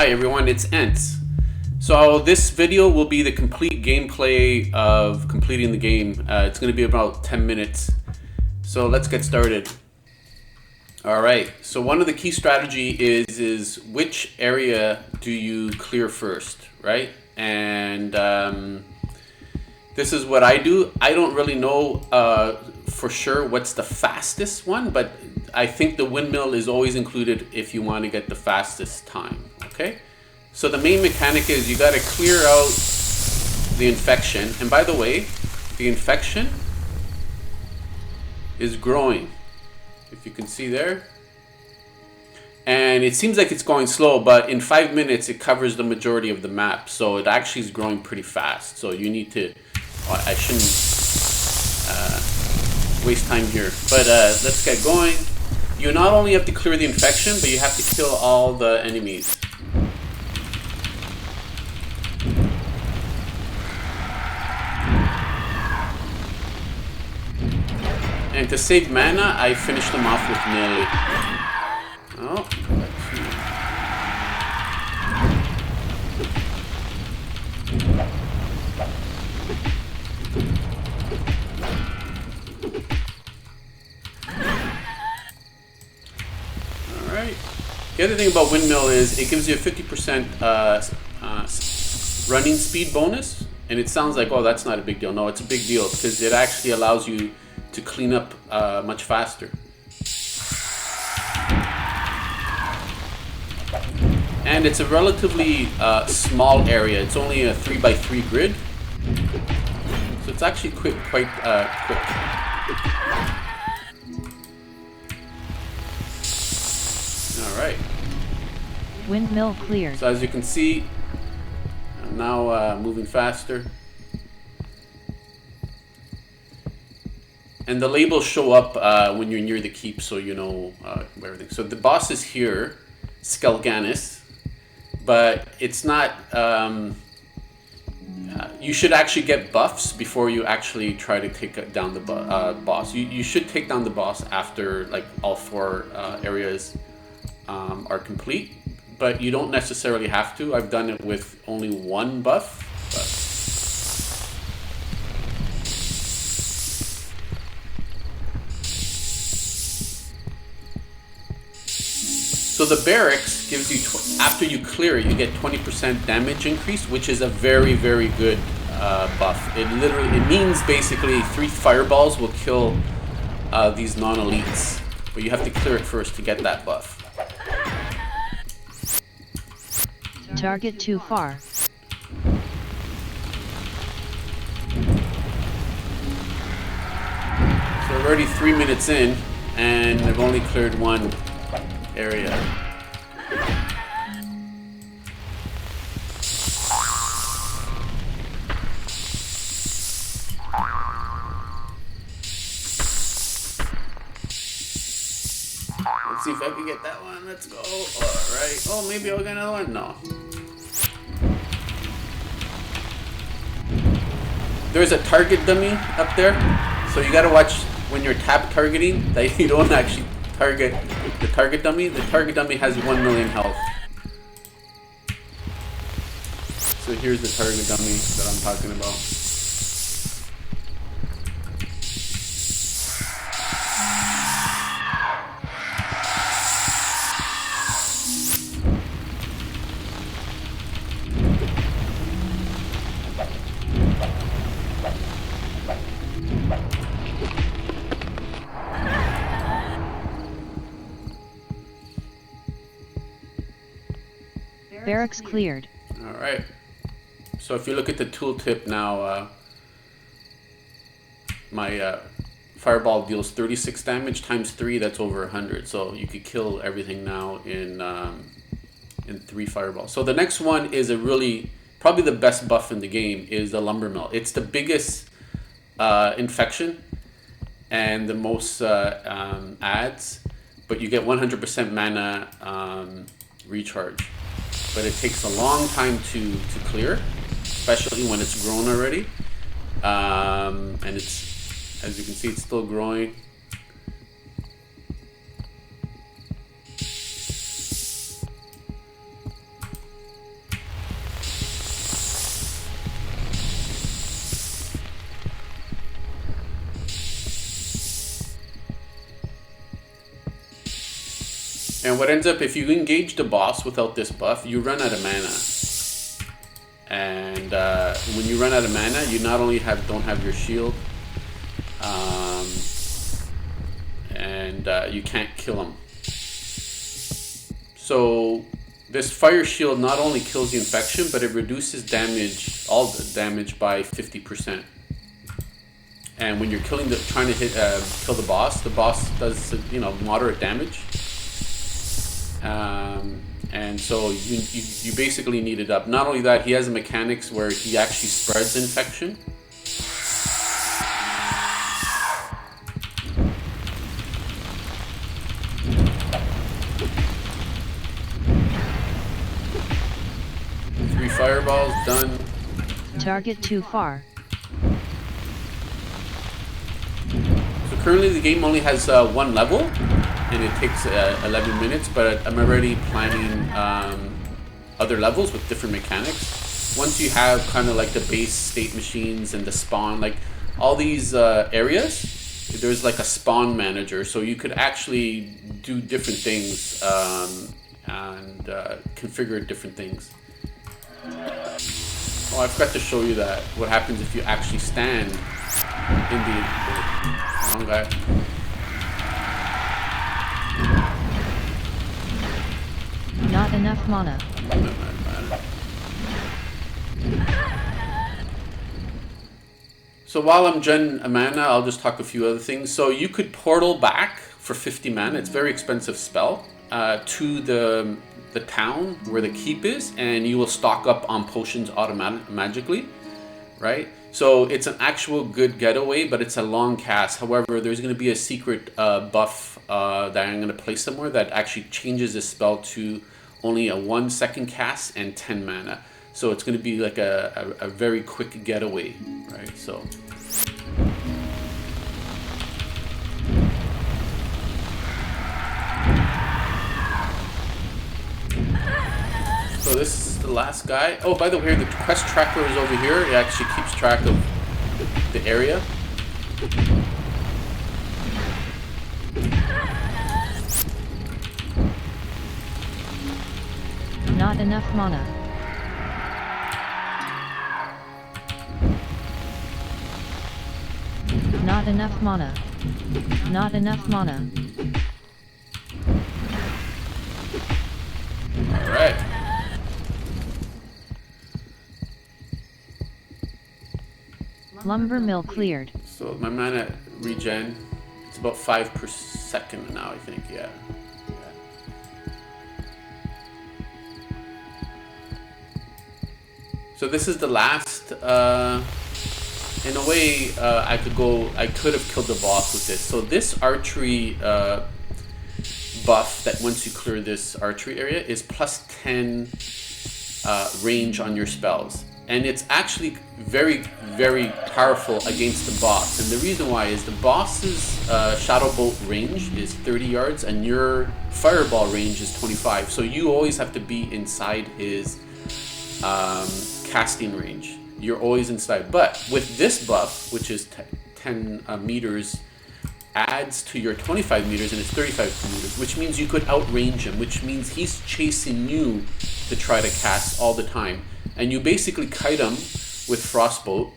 Hi everyone, it's Ents. So this video will be the complete gameplay of completing the game. It's going to be about 10 minutes. So let's get started. Alright, so one of the key strategy is which area do you clear first, right? And this is what I do. I don't really know for sure what's the fastest one, but I think the windmill is always included if you want to get the fastest time. Okay, so the main mechanic is you got to clear out the infection. And by the way, the infection is growing, if you can see there. And it seems like it's going slow, but in 5 minutes it covers the majority of the map. So it actually is growing pretty fast. So you need to, well, I shouldn't waste time here. But let's get going. You not only have to clear the infection, but you have to kill all the enemies. And to save mana, I finished them off with melee. Oh. Alright. The other thing about windmill is it gives you a 50% running speed bonus. And it sounds like, oh, that's not a big deal. No, it's a big deal because it actually allows you to clean up much faster. And it's a relatively small area. It's only a 3x3 grid. So it's actually quite quick. Alright. Windmill cleared. So as you can see, I'm now moving faster. And the labels show up when you're near the keep, so you know everything. So the boss is here, Skelganis, but it's not. You should actually get buffs before you actually try to take down the boss. You should take down the boss after like all 4 areas are complete, but you don't necessarily have to. I've done it with only 1 buff. But so the Barracks gives you, after you clear it, you get 20% damage increase, which is a very, very good buff. It means basically 3 fireballs will kill these non-elites, but you have to clear it first to get that buff. Target too far. So we're already 3 minutes in, and I've only cleared 1 area. Let's see if I can get that one. Let's go. Alright. Oh, maybe I'll get another one. No. There's a target dummy up there. So you gotta watch when you're tap targeting that you don't actually target the target dummy. The target dummy has 1 million health. So here's the target dummy that I'm talking about. Barracks cleared. Alright. So if you look at the tooltip now, my fireball deals 36 damage times 3, that's over 100. So you could kill everything now in 3 fireballs. So the next one is probably the best buff in the game, is the lumber mill. It's the biggest infection and the most adds, but you get 100% mana recharge. But it takes a long time to clear, especially when it's grown already. And it's, as you can see, it's still growing. And what ends up, if you engage the boss without this buff, you run out of mana. And when you run out of mana, you not only don't have your shield, and you can't kill him. So this fire shield not only kills the infection, but it reduces damage, all the damage, by 50%. And when you're trying to kill the boss does moderate damage. And so you basically need it up. Not only that, he has mechanics where he actually spreads infection. Three fireballs, done. Target too far. So currently the game only has one level, and it takes 11 minutes, but I'm already planning other levels with different mechanics. Once you have kind of like the base state machines and the spawn, like all these areas, there's like a spawn manager, so you could actually do different things and configure different things. Oh, I forgot to show you that. What happens if you actually stand in the wrong guy. Not enough mana. So while I'm gen mana, I'll just talk a few other things. So you could portal back for 50 mana. It's a very expensive spell to the town where the keep is, and you will stock up on potions magically, right? So it's an actual good getaway, but it's a long cast. However, there's going to be a secret buff that I'm going to place somewhere that actually changes this spell to only a 1 second cast and 10 mana. So it's going to be like a very quick getaway, right? So this is the last guy. Oh, by the way, the quest tracker is over here. It actually keeps track of the area. Not enough mana. Not enough mana. Not enough mana. All right. Lumber mill cleared. So my mana regen, it's about 5 per second now, I think. Yeah. So this is the last. In a way, I could have killed the boss with this. So this archery buff that once you clear this archery area is plus 10 range on your spells. And it's actually very, very powerful against the boss. And the reason why is the boss's shadow bolt range is 30 yards and your fireball range is 25. So you always have to be inside his casting range. You're always inside. But with this buff, which is 10 meters, adds to your 25 meters and it's 35 meters, which means you could outrange him, which means he's chasing you to try to cast all the time. And you basically kite him with Frostbolt,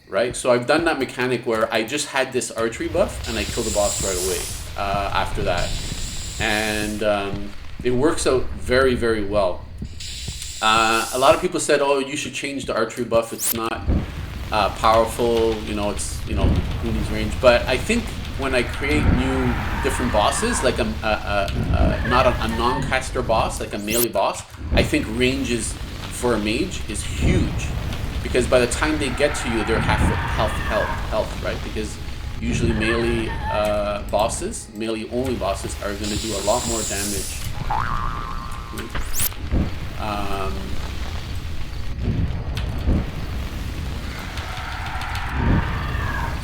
right? So I've done that mechanic where I just had this archery buff and I kill the boss right away after that. And it works out very, very well. A lot of people said, oh, you should change the archery buff. It's not powerful, it's, who needs range. But I think when I create new different bosses, like not a non-caster boss, like a melee boss, I think range for a mage is huge, because by the time they get to you, they're half health, right? Because usually melee only bosses are going to do a lot more damage.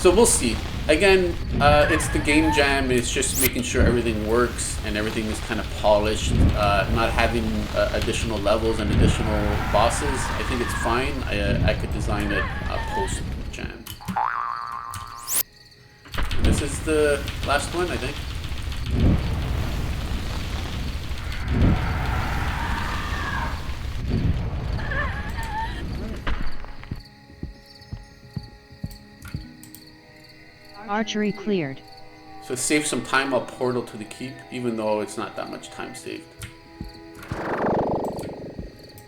So we'll see. Again, it's the game jam. It's just making sure everything works and everything is kind of polished. Not having additional levels and additional bosses. I think it's fine. I could design it post jam. This is the last one, I think. Archery cleared. So save some time. I'll portal to the keep, even though it's not that much time saved.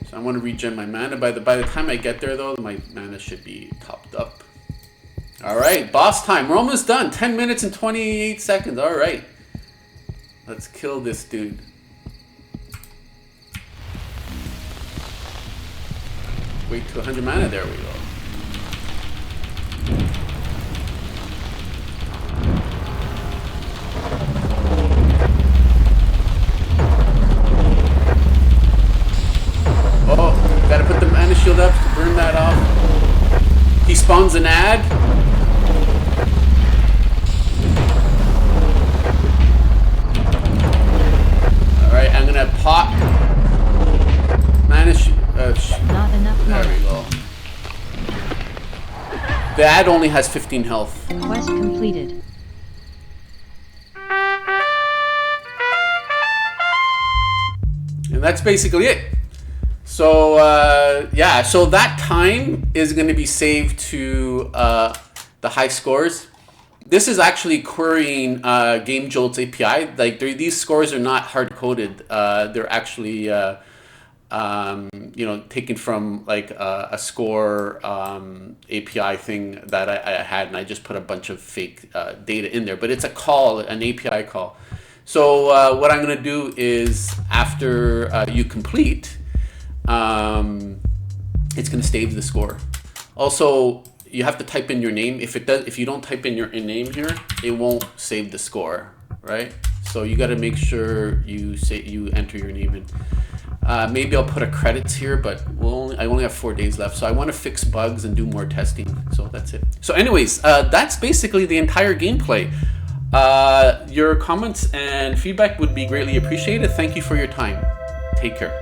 So I want to regen my mana. By the time I get there, though, my mana should be topped up. All right, boss time. We're almost done. 10 minutes and 28 seconds. All right. Let's kill this dude. Wait to 100 mana. There we go. Oh, gotta put the mana shield up to burn that off. He spawns an ad. Alright, I'm gonna pop. Mana Not enough there mana. we go. The ad only has 15 health. Quest completed. And that's basically it. So yeah, so that time is going to be saved to the high scores. This is actually querying GameJolt's API. Like these scores are not hard coded. They're actually you know, taken from like a score API thing that I had, and I just put a bunch of fake data in there. But it's a call, an API call. So what I'm going to do is after you complete, it's going to save the score. Also, you have to type in your name. If you don't type in your name here, it won't save the score, right? So you got to make sure you enter your name in. Maybe I'll put a credits here, but I only have 4 days left, so I want to fix bugs and do more testing. So that's it. So anyways, that's basically the entire gameplay. Your comments and feedback would be greatly appreciated. Thank you for your time. Take care.